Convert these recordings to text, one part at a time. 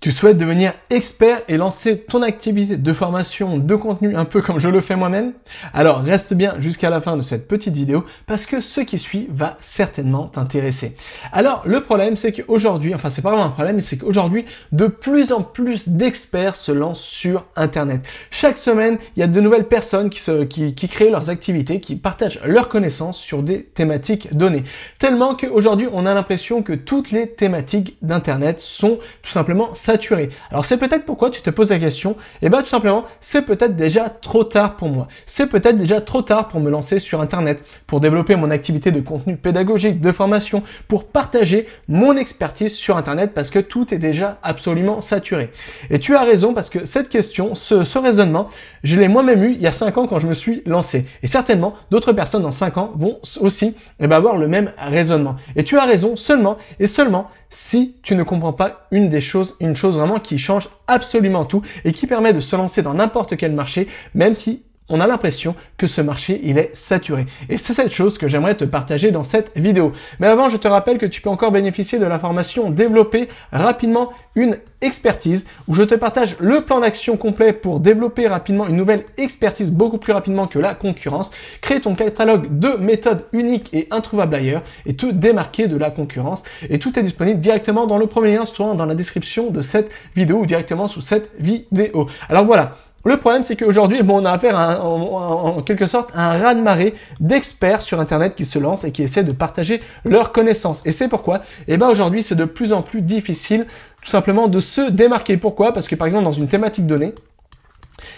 Tu souhaites devenir expert et lancer ton activité de formation, de contenu un peu comme je le fais moi-même? Alors reste bien jusqu'à la fin de cette petite vidéo parce que ce qui suit va certainement t'intéresser. Alors le problème c'est qu'aujourd'hui, enfin c'est pas vraiment un problème, mais c'est qu'aujourd'hui de plus en plus d'experts se lancent sur Internet. Chaque semaine, il y a de nouvelles personnes qui créent leurs activités, qui partagent leurs connaissances sur des thématiques données. Tellement qu'aujourd'hui on a l'impression que toutes les thématiques d'Internet sont tout simplement saturé. Alors c'est peut-être pourquoi tu te poses la question, et bien tout simplement, c'est peut-être déjà trop tard pour moi. C'est peut-être déjà trop tard pour me lancer sur Internet, pour développer mon activité de contenu pédagogique, de formation, pour partager mon expertise sur Internet parce que tout est déjà absolument saturé. Et tu as raison parce que cette question, ce raisonnement, je l'ai moi-même eu il y a 5 ans quand je me suis lancé. Et certainement, d'autres personnes dans 5 ans vont aussi avoir le même raisonnement. Et tu as raison seulement et seulement si tu ne comprends pas une chose vraiment qui change absolument tout et qui permet de se lancer dans n'importe quel marché, même si on a l'impression que ce marché, il est saturé. Et c'est cette chose que j'aimerais te partager dans cette vidéo. Mais avant, je te rappelle que tu peux encore bénéficier de la formation Développer rapidement une expertise où je te partage le plan d'action complet pour développer rapidement une nouvelle expertise beaucoup plus rapidement que la concurrence, créer ton catalogue de méthodes uniques et introuvables ailleurs et te démarquer de la concurrence. Et tout est disponible directement dans le premier lien, soit dans la description de cette vidéo ou directement sous cette vidéo. Alors voilà. Le problème, c'est qu'aujourd'hui, on a affaire à en quelque sorte à un raz-de-marée d'experts sur Internet qui se lancent et qui essaient de partager leurs connaissances. Et c'est pourquoi, aujourd'hui, c'est de plus en plus difficile, tout simplement, de se démarquer. Pourquoi? Parce que, par exemple, dans une thématique donnée,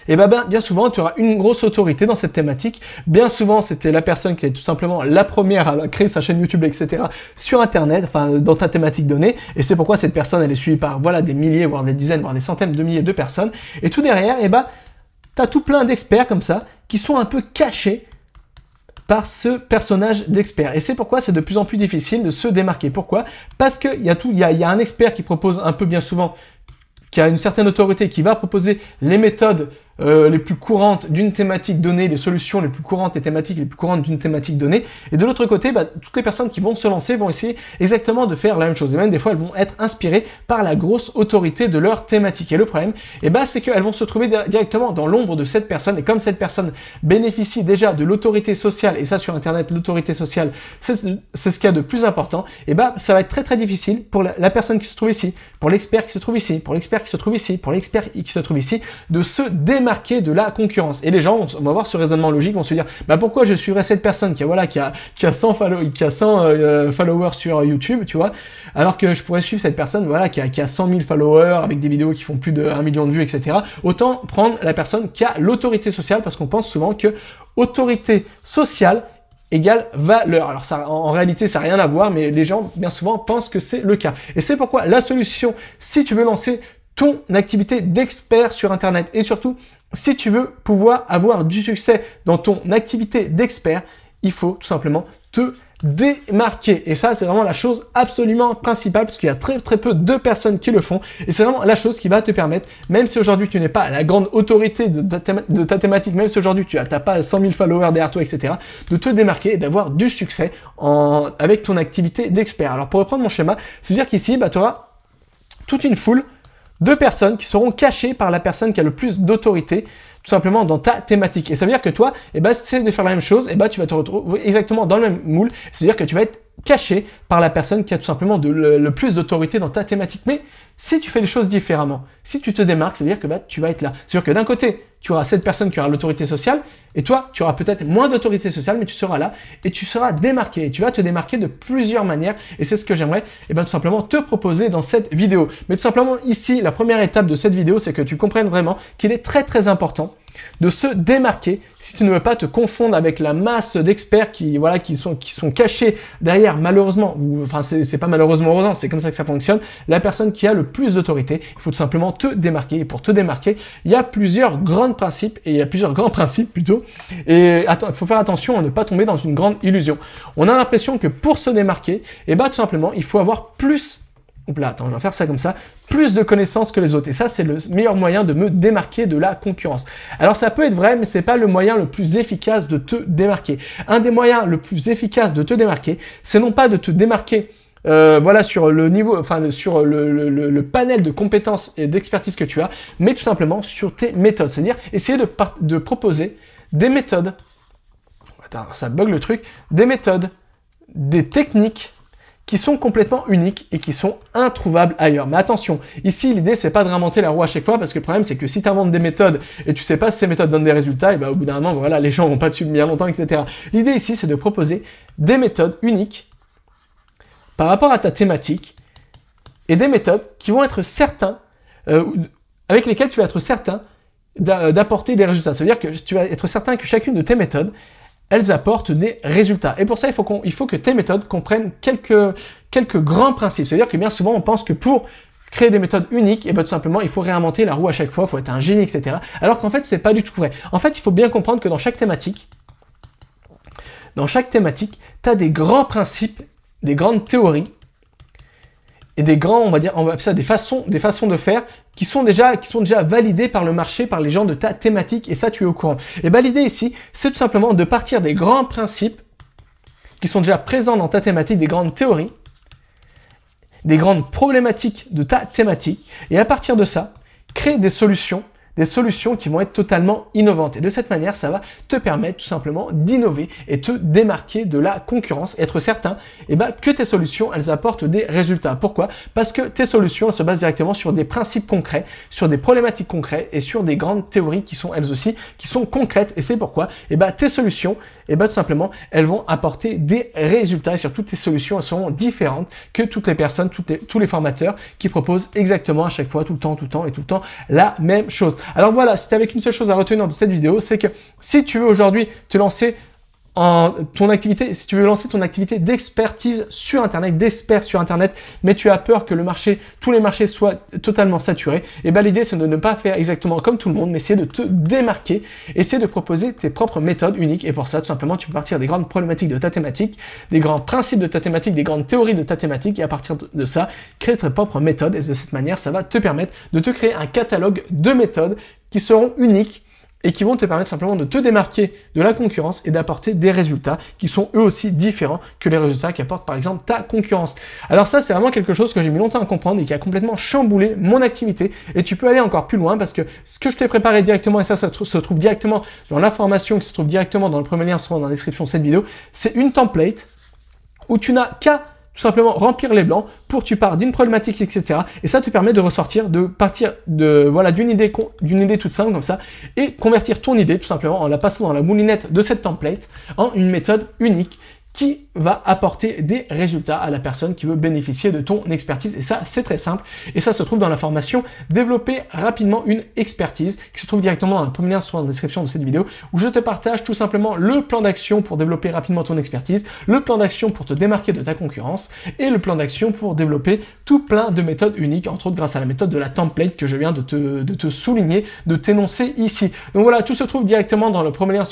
bien souvent, tu auras une grosse autorité dans cette thématique. Bien souvent, c'était la personne qui est tout simplement la première à créer sa chaîne YouTube, etc. sur Internet, enfin, dans ta thématique donnée. Et c'est pourquoi cette personne, elle est suivie par, voilà, des milliers, voire des dizaines, voire des centaines de milliers de personnes. Et tout derrière, t'as tout plein d'experts comme ça, qui sont un peu cachés par ce personnage d'expert. Et c'est pourquoi c'est de plus en plus difficile de se démarquer. Pourquoi? Parce qu'il y a un expert qui propose un peu bien souvent, qui a une certaine autorité, qui va proposer les méthodes les plus courantes d'une thématique donnée, les solutions les plus courantes et thématiques les plus courantes d'une thématique donnée. Et de l'autre côté, toutes les personnes qui vont se lancer vont essayer exactement de faire la même chose. Et même des fois, elles vont être inspirées par la grosse autorité de leur thématique. Et le problème, c'est qu'elles vont se trouver directement dans l'ombre de cette personne. Et comme cette personne bénéficie déjà de l'autorité sociale, et ça sur Internet, l'autorité sociale, c'est ce qu'il y a de plus important, ça va être très très difficile pour la personne qui se trouve ici, pour l'expert qui se trouve ici, pour l'expert qui se trouve ici, pour l'expert qui se trouve ici, de se démarquer de la concurrence. Et les gens vont avoir ce raisonnement logique, vont se dire pourquoi je suivrais cette personne qui a 100 followers sur YouTube, tu vois, alors que je pourrais suivre cette personne qui a 100 000 followers avec des vidéos qui font plus de 1 million de vues, etc. Autant prendre la personne qui a l'autorité sociale, parce qu'on pense souvent que autorité sociale égale valeur. Alors ça, en réalité, ça n'a rien à voir, mais les gens, bien souvent, pensent que c'est le cas. Et c'est pourquoi la solution, si tu veux lancer ton activité d'expert sur Internet et surtout, si tu veux pouvoir avoir du succès dans ton activité d'expert, il faut tout simplement te démarquer. Et ça, c'est vraiment la chose absolument principale parce qu'il y a très très peu de personnes qui le font et c'est vraiment la chose qui va te permettre, même si aujourd'hui tu n'es pas la grande autorité de ta thématique, même si aujourd'hui tu n'as pas 100 000 followers derrière toi, etc., de te démarquer et d'avoir du succès avec ton activité d'expert. Alors pour reprendre mon schéma, c'est-à-dire qu'ici, tu auras toute une foule de personnes qui seront cachées par la personne qui a le plus d'autorité, tout simplement dans ta thématique. Et ça veut dire que toi, si tu essaies de faire la même chose, tu vas te retrouver exactement dans le même moule. C'est-à-dire que tu vas être caché par la personne qui a tout simplement le plus d'autorité dans ta thématique. Mais si tu fais les choses différemment, si tu te démarques, c'est-à-dire que tu vas être là. C'est-à-dire que d'un côté, tu auras cette personne qui aura l'autorité sociale, et toi, tu auras peut-être moins d'autorité sociale, mais tu seras là, et tu seras démarqué. Et tu vas te démarquer de plusieurs manières, et c'est ce que j'aimerais tout simplement te proposer dans cette vidéo. Mais tout simplement, ici, la première étape de cette vidéo, c'est que tu comprennes vraiment qu'il est très très important de se démarquer si tu ne veux pas te confondre avec la masse d'experts qui sont cachés derrière, malheureusement, c'est pas malheureusement, heureusement, c'est comme ça que ça fonctionne, la personne qui a le plus d'autorité. Il faut tout simplement te démarquer, et pour te démarquer, il y a plusieurs grands principes, et il faut faire attention à ne pas tomber dans une grande illusion. On a l'impression que pour se démarquer, tout simplement, il faut avoir plus je vais faire ça comme ça, plus de connaissances que les autres. Et ça, c'est le meilleur moyen de me démarquer de la concurrence. Alors, ça peut être vrai, mais c'est pas le moyen le plus efficace de te démarquer. Un des moyens le plus efficaces de te démarquer, c'est non pas de te démarquer voilà, sur le niveau, enfin sur le panel de compétences et d'expertise que tu as, mais tout simplement sur tes méthodes. C'est-à-dire essayer de proposer des méthodes, attends, ça bug le truc, des méthodes, des techniques qui sont complètement uniques et qui sont introuvables ailleurs. Mais attention, ici l'idée c'est pas de réinventer la roue à chaque fois, parce que le problème c'est que si tu inventes des méthodes et tu sais pas si ces méthodes donnent des résultats, et ben au bout d'un moment, voilà, les gens vont pas dessus bien longtemps, etc. L'idée ici c'est de proposer des méthodes uniques par rapport à ta thématique et des méthodes qui vont être certains, avec lesquelles tu vas être certain d'apporter des résultats. Ça veut dire que tu vas être certain que chacune de tes méthodes, elles apportent des résultats. Et pour ça, il faut que tes méthodes comprennent quelques grands principes. C'est-à-dire que bien souvent, on pense que pour créer des méthodes uniques, et ben tout simplement, il faut réinventer la roue à chaque fois, il faut être un génie, etc. Alors qu'en fait, c'est pas du tout vrai. En fait, il faut bien comprendre que dans chaque thématique, tu as des grands principes, des grandes théories, et des grands, on va appeler ça des façons de faire qui sont déjà validées par le marché, par les gens de ta thématique, et ça, tu es au courant. Et ben l'idée ici, c'est tout simplement de partir des grands principes qui sont déjà présents dans ta thématique, des grandes théories, des grandes problématiques de ta thématique, et à partir de ça, créer des solutions qui vont être totalement innovantes. Et de cette manière, ça va te permettre tout simplement d'innover et te démarquer de la concurrence, être certain que tes solutions, elles apportent des résultats. Pourquoi? Parce que tes solutions, elles se basent directement sur des principes concrets, sur des problématiques concrètes et sur des grandes théories qui sont elles aussi, qui sont concrètes. Et c'est pourquoi tes solutions, tout simplement, elles vont apporter des résultats. Et surtout, tes solutions, elles seront différentes que toutes les personnes, tous les formateurs qui proposent exactement à chaque fois, tout le temps, la même chose. Alors voilà, si tu n'avais qu'une seule chose à retenir de cette vidéo, c'est que si tu veux aujourd'hui te lancer ton activité d'expertise sur Internet, d'expert sur Internet, mais tu as peur que tous les marchés soient totalement saturés, l'idée c'est de ne pas faire exactement comme tout le monde, mais essayer de te démarquer, essayer de proposer tes propres méthodes uniques. Et pour ça, tout simplement, tu peux partir des grandes problématiques de ta thématique, des grands principes de ta thématique, des grandes théories de ta thématique, et à partir de ça, créer tes propres méthodes. Et de cette manière, ça va te permettre de te créer un catalogue de méthodes qui seront uniques et qui vont te permettre simplement de te démarquer de la concurrence et d'apporter des résultats qui sont eux aussi différents que les résultats qu'apporte par exemple ta concurrence. Alors ça, c'est vraiment quelque chose que j'ai mis longtemps à comprendre et qui a complètement chamboulé mon activité. Et tu peux aller encore plus loin parce que ce que je t'ai préparé directement, et ça se trouve directement dans la formation, qui se trouve directement dans le premier lien, soit dans la description de cette vidéo, c'est une template où tu n'as qu'à tout simplement remplir les blancs pour tu pars d'une problématique, etc. Et ça te permet de ressortir, de partir d'une idée toute simple comme ça et convertir ton idée tout simplement en la passant dans la moulinette de cette template en une méthode unique qui va apporter des résultats à la personne qui veut bénéficier de ton expertise. Et ça, c'est très simple. Et ça se trouve dans la formation Développer rapidement une expertise, qui se trouve directement dans le premier lien sur la description de cette vidéo, où je te partage tout simplement le plan d'action pour développer rapidement ton expertise, le plan d'action pour te démarquer de ta concurrence, et le plan d'action pour développer tout plein de méthodes uniques, entre autres grâce à la méthode de la template que je viens de te souligner, de t'énoncer ici. Donc voilà, tout se trouve directement dans le premier lien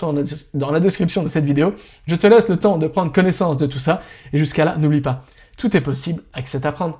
dans la description de cette vidéo. Je te laisse le temps de prendre connaissance de tout ça, et jusqu'à là, n'oublie pas, tout est possible avec cet apprendre.